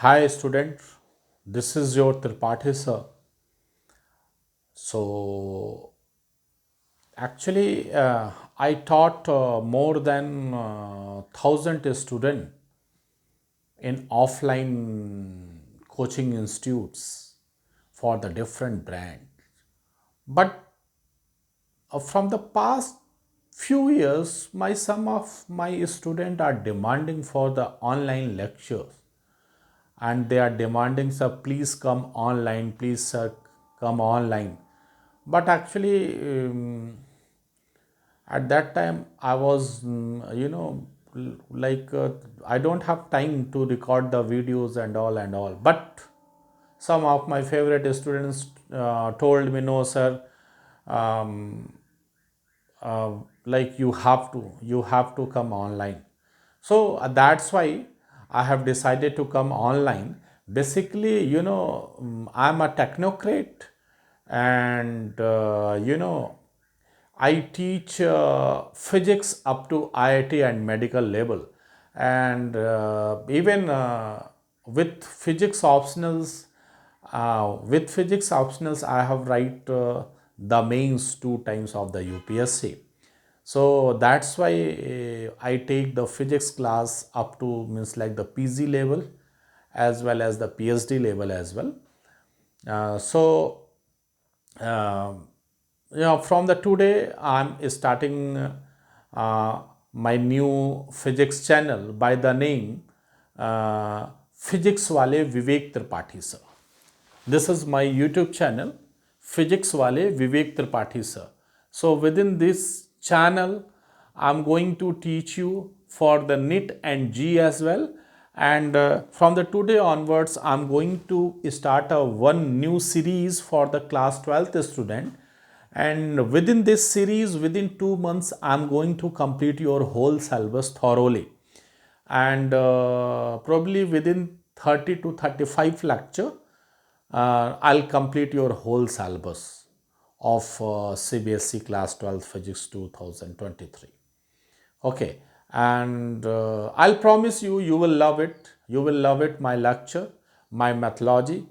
Hi student, this is your Tripathi Sir. So I taught more than 1,000 students in offline coaching institutes for the different brands. But from the past few years, some of my students are demanding for the online lectures, and they are demanding, sir, please come online, please, sir, come online. But actually, at that time, I was, I don't have time to record the videos and all and all. But some of my favorite students told me, no, sir, um, like you have to come online. So that's why I have decided to come online. Basically, I'm a technocrat, and I teach physics up to IIT and medical level, and even with physics optionals, I have write the mains 2 times of the UPSC. So that's why I take the physics class up to, means like the PG level as well as the PhD level as well. So uh, from the today I'm starting my new physics channel by the name Physics Wale Vivek Tripathi Sir. This is my YouTube channel, Physics Wale Vivek Tripathi Sir. So within this channel, I'm going to teach you for the NEET and G as well. And from the today onwards, I'm going to start one new series for the class 12th student. And within this series, within 2 months, I'm going to complete your whole syllabus thoroughly. And probably within 30 to 35 lecture, I'll complete your whole syllabus of CBSE class 12 physics 2023. Okay, and I'll promise you, you will love it. You will love it, my lecture, my methodology.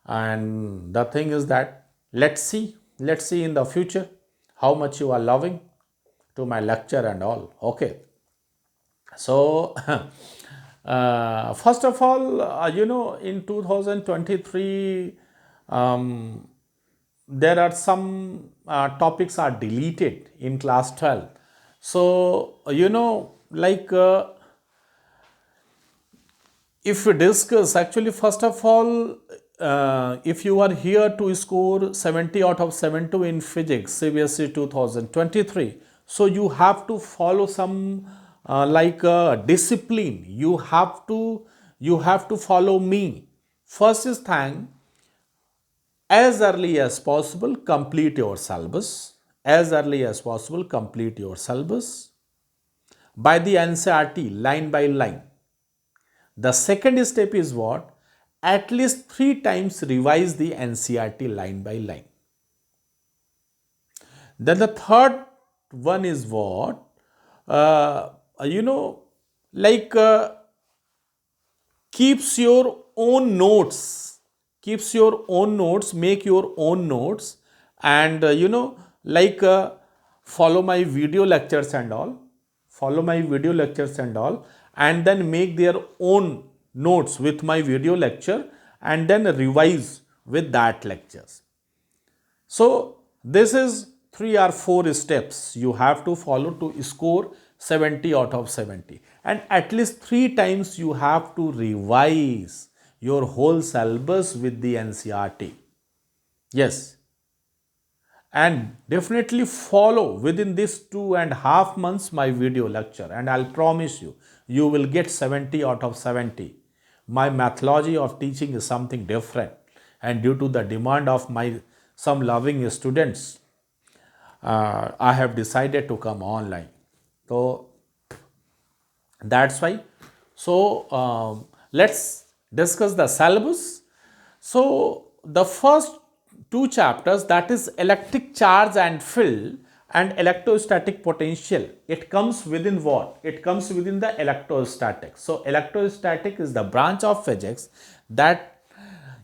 And the thing is that let's see in the future how much you are loving to my lecture and all. Okay, so first of all, in 2023, there are some topics are deleted in class 12. So if we discuss, actually, first of all, if you are here to score 70 out of 72 in physics CBSE 2023, so you have to follow some discipline. You have to follow me. First is thing, as early as possible complete your syllabus. As early as possible complete your syllabus by the NCERT line by line. The second step is what? At least 3 times revise the NCERT line by line. Then the third one is what? Uh, you know, like keeps your own notes. Keeps your own notes, make your own notes, and follow my video lectures and all. Follow my video lectures and all, and then make their own notes with my video lecture, and then revise with that lectures. So this is 3 or 4 steps you have to follow to score 70 out of 70, and at least 3 times you have to revise your whole syllabus with the NCERT. Yes, and definitely follow within this 2.5 months my video lecture, and I'll promise you, you will get 70 out of 70. My methodology of teaching is something different, and due to the demand of my some loving students, I have decided to come online. So that's why. So let's discuss the syllabus. So the first 2 chapters, that is electric charge and field, And electrostatic potential, it comes within what? It comes within the electrostatic. So electrostatic is the branch of physics that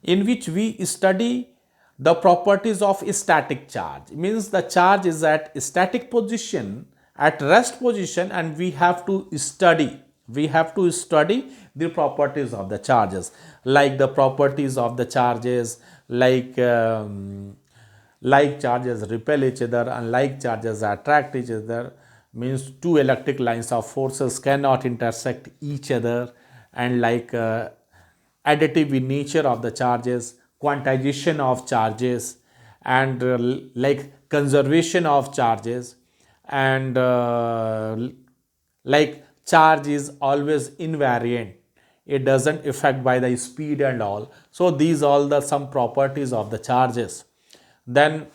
in which we study the properties of static charge. It means the charge is at static position, at rest position, and we have to study the properties of the charges, like the properties of the charges, like charges repel each other and like charges attract each other. Means two electric lines of forces cannot intersect each other, and additive in nature of the charges, quantization of charges, and like conservation of charges, and like charge is always invariant, it doesn't affect by the speed and all. So these all the some properties of the charges. Then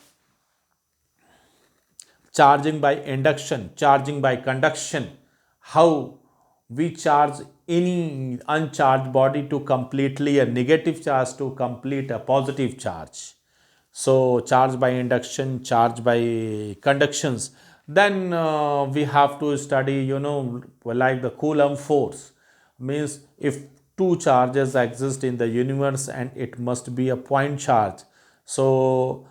charging by induction, charging by conduction, how we charge any uncharged body to completely a negative charge to complete a positive charge. So charge by induction, charge by conductions. Then we have to study, like the Coulomb force. Means if two charges exist in the universe and it must be a point charge, so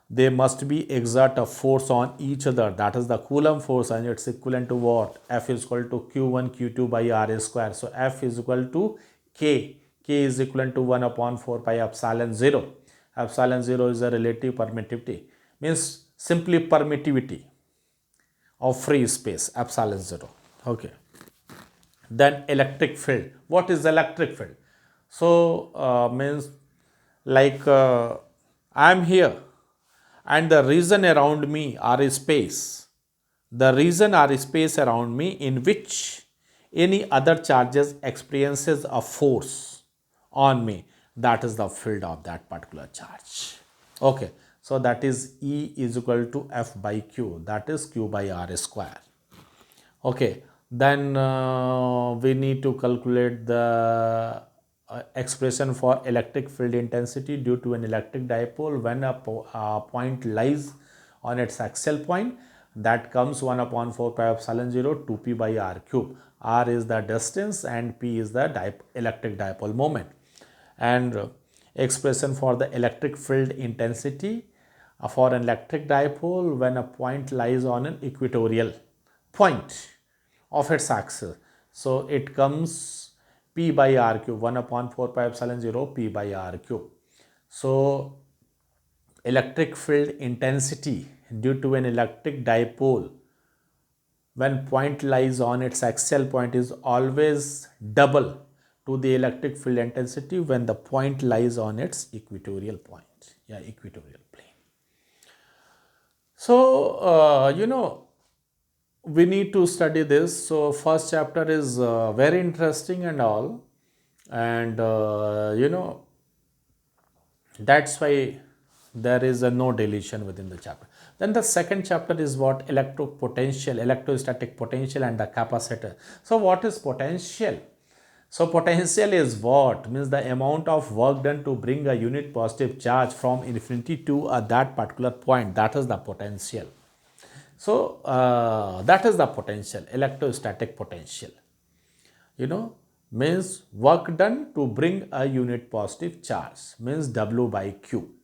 they must be exert a force on each other, that is the Coulomb force, and it's equivalent to what? F is equal to q1 q2 by r square. So F is equal to k is equivalent to 1 upon 4 pi epsilon 0. Epsilon 0 is a relative permittivity, means simply permittivity of free space, epsilon 0. Okay. Then electric field. What is electric field? So means like I am here and the region around me are space. The region are space around me in which any other charges experiences a force on me. That is the field of that particular charge. Okay. So that is E is equal to F by Q. That is Q by R square. Okay. Then we need to calculate the expression for electric field intensity due to an electric dipole when a point lies on its axial point. That comes 1 upon 4 pi epsilon 0 2p by r cube. R is the distance and p is the electric dipole moment. And expression for the electric field intensity for an electric dipole when a point lies on an equatorial point of its axis. So it comes p by r cube, 1 upon 4 pi epsilon 0 p by r cube. So electric field intensity due to an electric dipole when point lies on its axial point is always double to the electric field intensity when the point lies on its equatorial point, equatorial plane. So we need to study this. So first chapter is very interesting and all, and that's why there is no deletion within the chapter. Then the second chapter is what? Electropotential, electrostatic potential and the capacitor. So what is potential? So potential is what? Means the amount of work done to bring a unit positive charge from infinity to that particular point. That is the potential. So that is the potential, electrostatic potential. Means work done to bring a unit positive charge, means W by Q.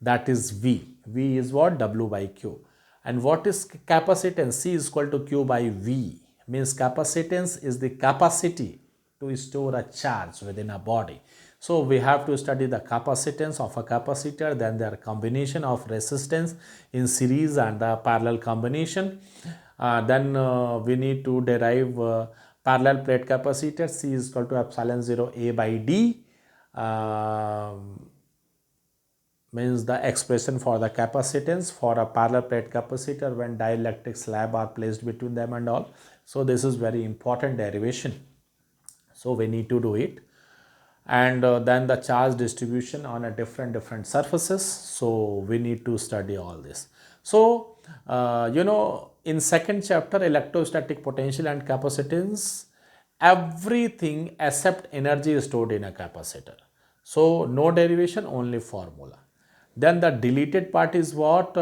That is V. V is what? W by Q. And what is capacitance? C is equal to Q by V. Means capacitance is the capacity to store a charge within a body. So we have to study the capacitance of a capacitor, then their combination of resistance in series and the parallel combination. Then we need to derive parallel plate capacitor. C is equal to epsilon 0 A by D. Means the expression for the capacitance for a parallel plate capacitor when dielectric slab are placed between them and all. So this is very important derivation. So we need to do it. And then the charge distribution on a different surfaces. So we need to study all this. So in second chapter, electrostatic potential and capacitance, everything except energy is stored in a capacitor. So no derivation, only formula. Then the deleted part is what?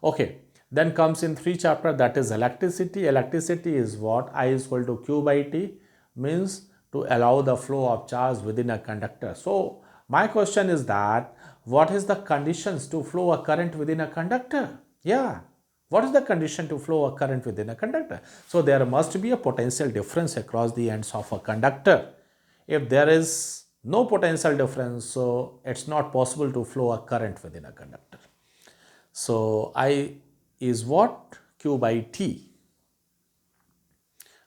Okay, Then comes in 3 chapter, that is electricity. Electricity is what? I is equal to Q by T, means to allow the flow of charge within a conductor. So my question is that what is the conditions to flow a current within a conductor? Yeah. What is the condition to flow a current within a conductor? So there must be a potential difference across the ends of a conductor. If there is no potential difference, so it's not possible to flow a current within a conductor. So I is what? Q by T.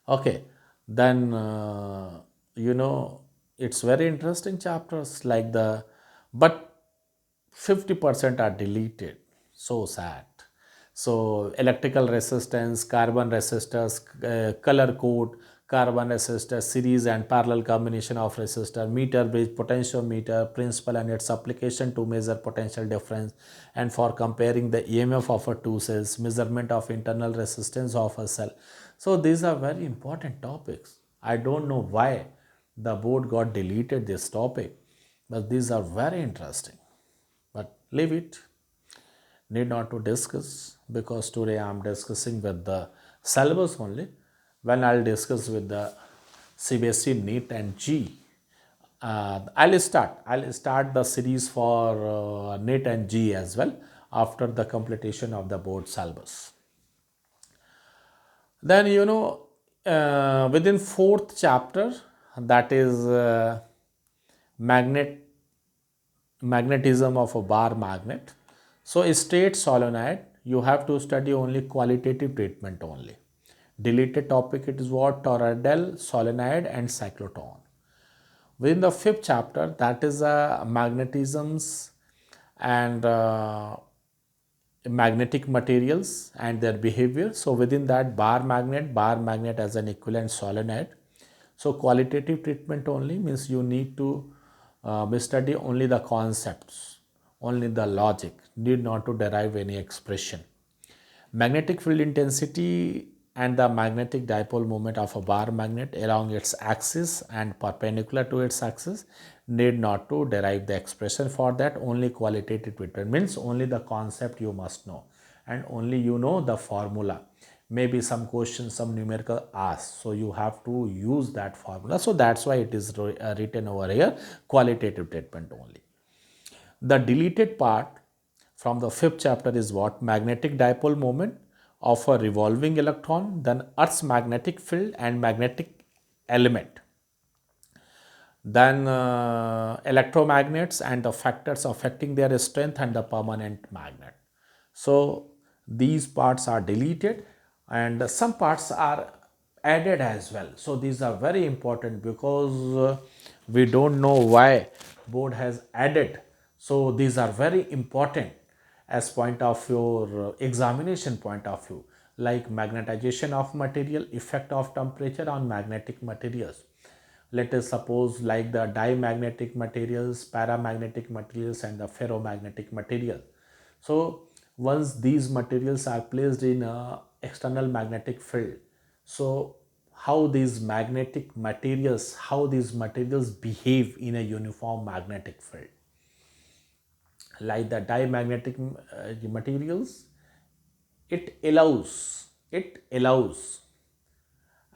Okay, then it's very interesting chapters like but 50% are deleted. So sad. So electrical resistance, carbon resistors, color code, carbon resistor, series and parallel combination of resistor, meter bridge, potentiometer, principle and its application to measure potential difference, and for comparing the EMF of a two cells, measurement of internal resistance of a cell. So these are very important topics. I don't know why the board got deleted this topic, but these are very interesting. But leave it, need not to discuss, because today I am discussing with the syllabus only. When I'll discuss with the CBSE NEET and G, I'll start the series for NEET and G as well after the completion of the board syllabus. Then within 4th chapter, that is magnetism of a bar magnet. So a straight solenoid, you have to study only qualitative treatment only. Deleted topic, it is what? Toroidal, solenoid and cyclotron. Within the 5th chapter, that is magnetisms and magnetic materials and their behavior. So within that, bar magnet as an equivalent solenoid. So qualitative treatment only, means you need to study only the concepts, only the logic, need not to derive any expression. Magnetic field intensity and the magnetic dipole moment of a bar magnet along its axis and perpendicular to its axis, need not to derive the expression for that. Only qualitative treatment, means only the concept you must know, and only you know the formula. Maybe some question, some numerical asked, so you have to use that formula. So that's why it is written over here, qualitative treatment only. The deleted part from the 5th chapter is what? Magnetic dipole moment of a revolving electron, then Earth's magnetic field and magnetic element, then electromagnets and the factors affecting their strength and the permanent magnet. So these parts are deleted and some parts are added as well. So these are very important, because we don't know why board has added. So these are very important as point of your examination point of view, like magnetization of material, effect of temperature on magnetic materials. Let us suppose like the diamagnetic materials, paramagnetic materials and the ferromagnetic material. So once these materials are placed in a external magnetic field, so how these materials behave in a uniform magnetic field. Like the diamagnetic materials, it allows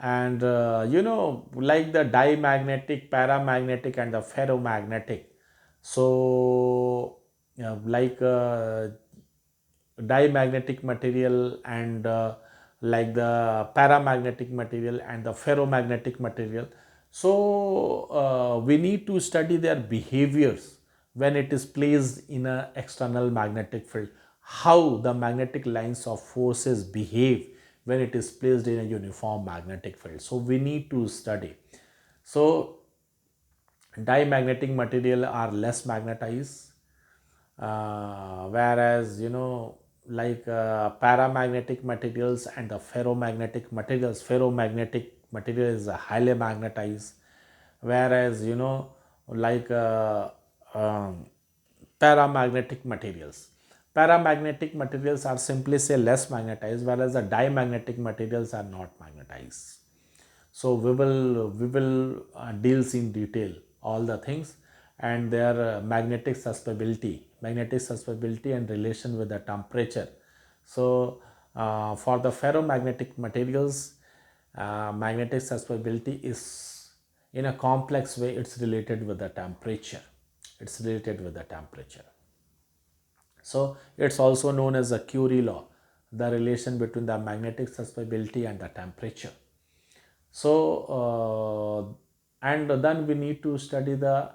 and like the dimagnetic, paramagnetic and the ferromagnetic. So like dimagnetic material and like the paramagnetic material and the ferromagnetic material. So we need to study their behaviors when it is placed in an external magnetic field, how the magnetic lines of forces behave when it is placed in a uniform magnetic field. So we need to study. So dimagnetic material are less magnetized, whereas like paramagnetic materials and the ferromagnetic material is highly magnetized, whereas like paramagnetic materials are simply say less magnetized, whereas the dimagnetic materials are not magnetized. So we will deals in detail all the things and their magnetic susceptibility and relation with the temperature. So For the ferromagnetic materials, magnetic susceptibility is in a complex way, it's related with the temperature. It's related with the temperature. So it's also known as the Curie law, the relation between the magnetic susceptibility and the temperature. So, and then we need to study the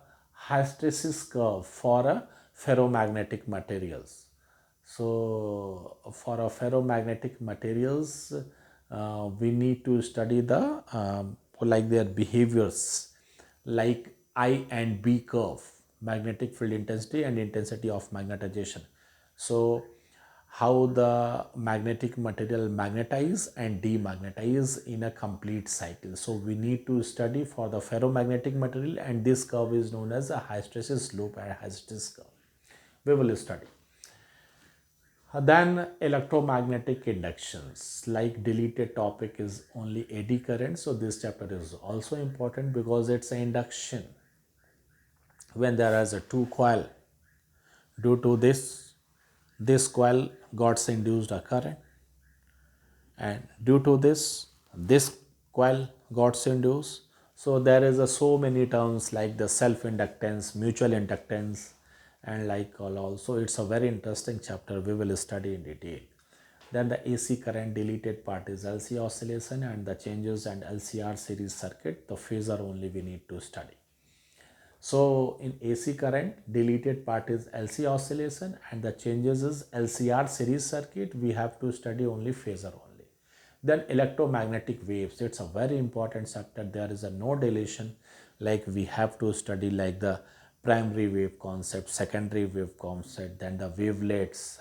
hysteresis curve for a ferromagnetic materials. So, for a ferromagnetic materials, we need to study the like their behaviors, like I and B curve, magnetic field intensity and intensity of magnetization. So, how the magnetic material magnetize and demagnetize in a complete cycle. So we need to study for the ferromagnetic material, and this curve is known as a hysteresis loop and hysteresis curve. We will study. Then electromagnetic inductions, like deleted topic is only eddy current. So this chapter is also important because it's an induction. When there is a two coil, due to this coil got induced a current, and due to this coil got induced. So there is a so many terms like the self inductance, mutual inductance, and like all. Also it's a very interesting chapter, we will study in detail. Then the AC current deleted part is LC oscillation, and the changes and LCR series circuit, the phasor only we need to study. So in AC current, deleted part is LC oscillation, and the changes is LCR series circuit. We have to study only phasor only. Then electromagnetic waves, it's a very important chapter. There is a no dilation, like we have to study like the primary wave concept, secondary wave concept, then the wavelets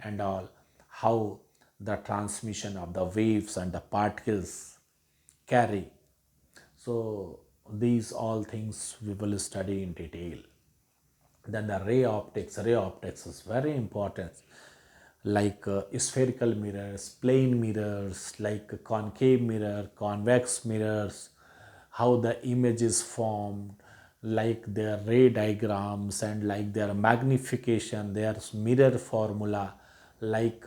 and all, how the transmission of the waves and the particles carry. So these all things we will study in detail. Then the ray optics is very important, like spherical mirrors, plane mirrors, like concave mirror, convex mirrors, how the image is formed, like their ray diagrams and like their magnification, their mirror formula, like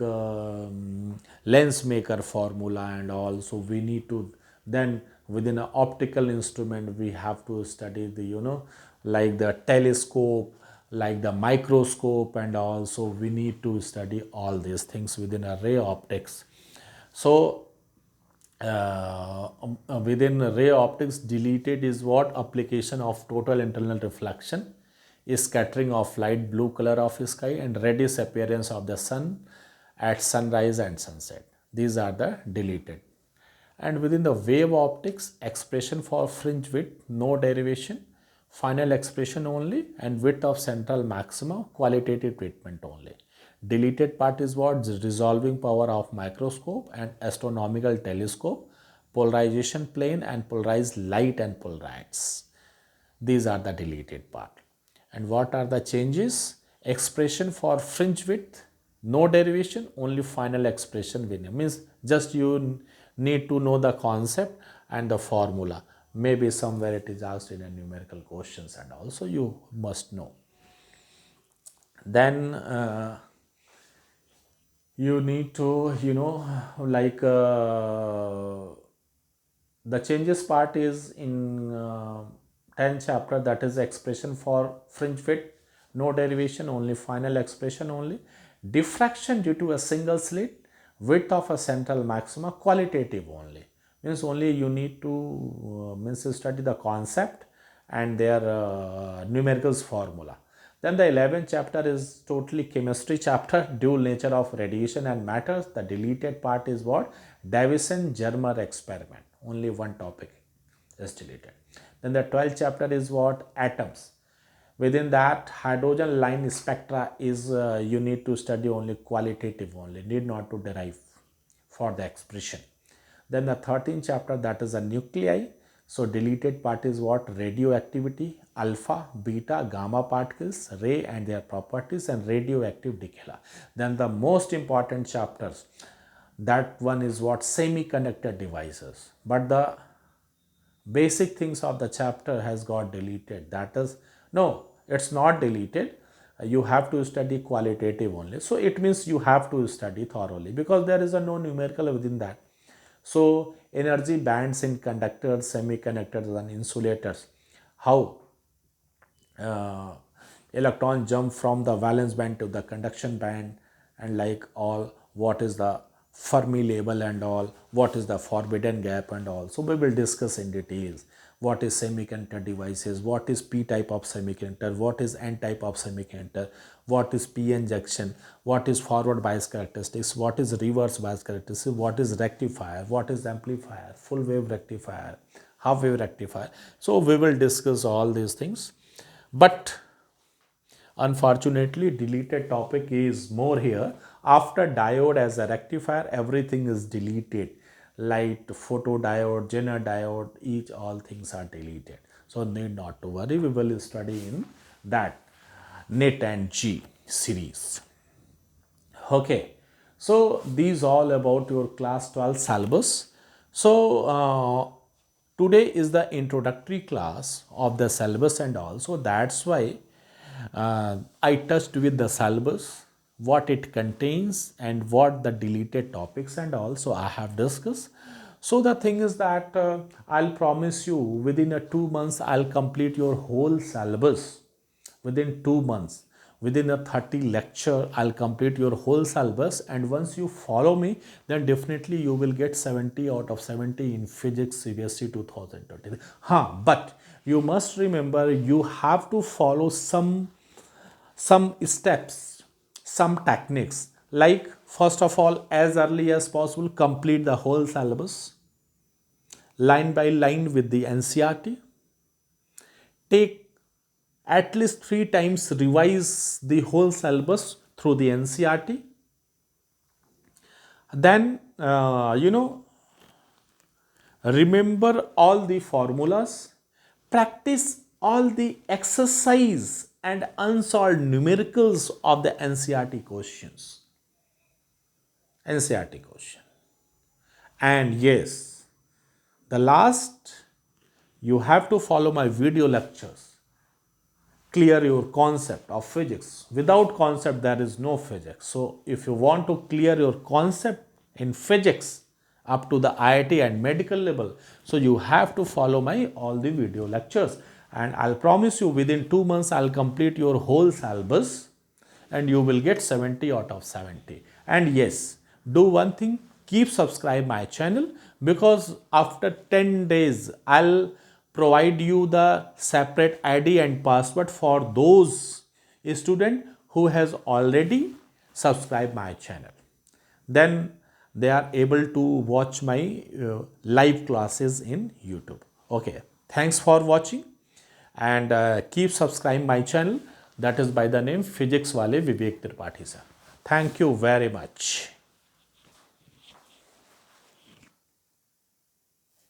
lens maker formula and all. So we need to, then within an optical instrument we have to study the like the telescope, like the microscope and all. So we need to study all these things within a ray optics. So within ray optics, deleted is what? Application of total internal reflection, is scattering of light, blue color of sky, and reddish appearance of the sun at sunrise and sunset. These are the deleted. And within the wave optics, expression for fringe width, no derivation, final expression only, and width of central maxima, qualitative treatment only. Deleted part is what? Resolving power of microscope and astronomical telescope, polarization plane, and polarized light and polarites. These are the deleted part. And what are the changes? Expression for fringe width, no derivation, only final expression winning. Means just you need to know the concept and the formula. Maybe somewhere it is asked in a numerical questions, and also you must know. Then you need to like the changes part is in 10th chapter, that is expression for fringe width, no derivation, only final expression only. Diffraction due to a single slit, width of a central maxima, qualitative only. Means only you need to study the concept and their numericals formula. Then the 11th chapter is totally chemistry chapter, dual nature of radiation and matters. The deleted part is what? Davison-Germer experiment. Only one topic is deleted. Then the 12th chapter is what? Atoms. Within that, hydrogen line spectra is you need to study only qualitative only, need not to derive for the expression. Then the 13th chapter, that is a nuclei. So deleted part is what? Radioactivity, alpha, beta, gamma particles, ray and their properties, and radioactive decay. Then the most important chapters, that one is what? Semiconductor devices. But the basic things of the chapter has got deleted. That is, no, it's not deleted, you have to study qualitative only. So it means you have to study thoroughly because there is a no numerical within that. So energy bands in conductors, semiconductors and insulators, how uh, electron jump from the valence band to the conduction band, and like all, what is the Fermi label and all, what is the forbidden gap and all. So we will discuss in details what is semiconductor devices, what is p type of semiconductor, what is n type of semiconductor, what is p-n junction, what is forward bias characteristics, what is reverse bias characteristics, what is rectifier, what is amplifier, full wave rectifier, half wave rectifier. So we will discuss all these things. But unfortunately, deleted topic is more here. After diode as a rectifier, everything is deleted. Light, photodiode, Zener diode, each all things are deleted. So need not to worry. We will study in that NEET and G series. Okay. So these all about your class 12 syllabus. So today is the introductory class of the syllabus and all. So that's why I touched with the syllabus, what it contains and what the deleted topics and also I have discussed. So the thing is that I'll promise you within 2 months I'll complete your whole syllabus. Within 2 months, within a 30 lecture, I'll complete your whole syllabus, and once you follow me, then definitely you will get 70 out of 70 in physics CBSE 2020. But you must remember you have to follow some steps, some techniques, like first of all, as early as possible complete the whole syllabus line by line with the NCERT. Take at least 3 times revise the whole syllabus through the NCERT. Then remember all the formulas, practice all the exercise and unsolved numericals of the NCERT questions. NCERT question. And yes, the last, you have to follow my video lectures. Clear your concept of physics. Without concept, there is no physics. So if you want to clear your concept in physics up to the IIT and medical level, so you have to follow my all the video lectures. And I'll promise you within 2 months, I'll complete your whole syllabus and you will get 70 out of 70. And yes, do one thing, keep subscribe my channel, because after 10 days, I'll provide you the separate ID and password for those students who has already subscribed my channel. Then they are able to watch my live classes in YouTube. Okay, thanks for watching and keep subscribing my channel, that is by the name Physics Wale Vivek Tripathi Sir. Thank you very much.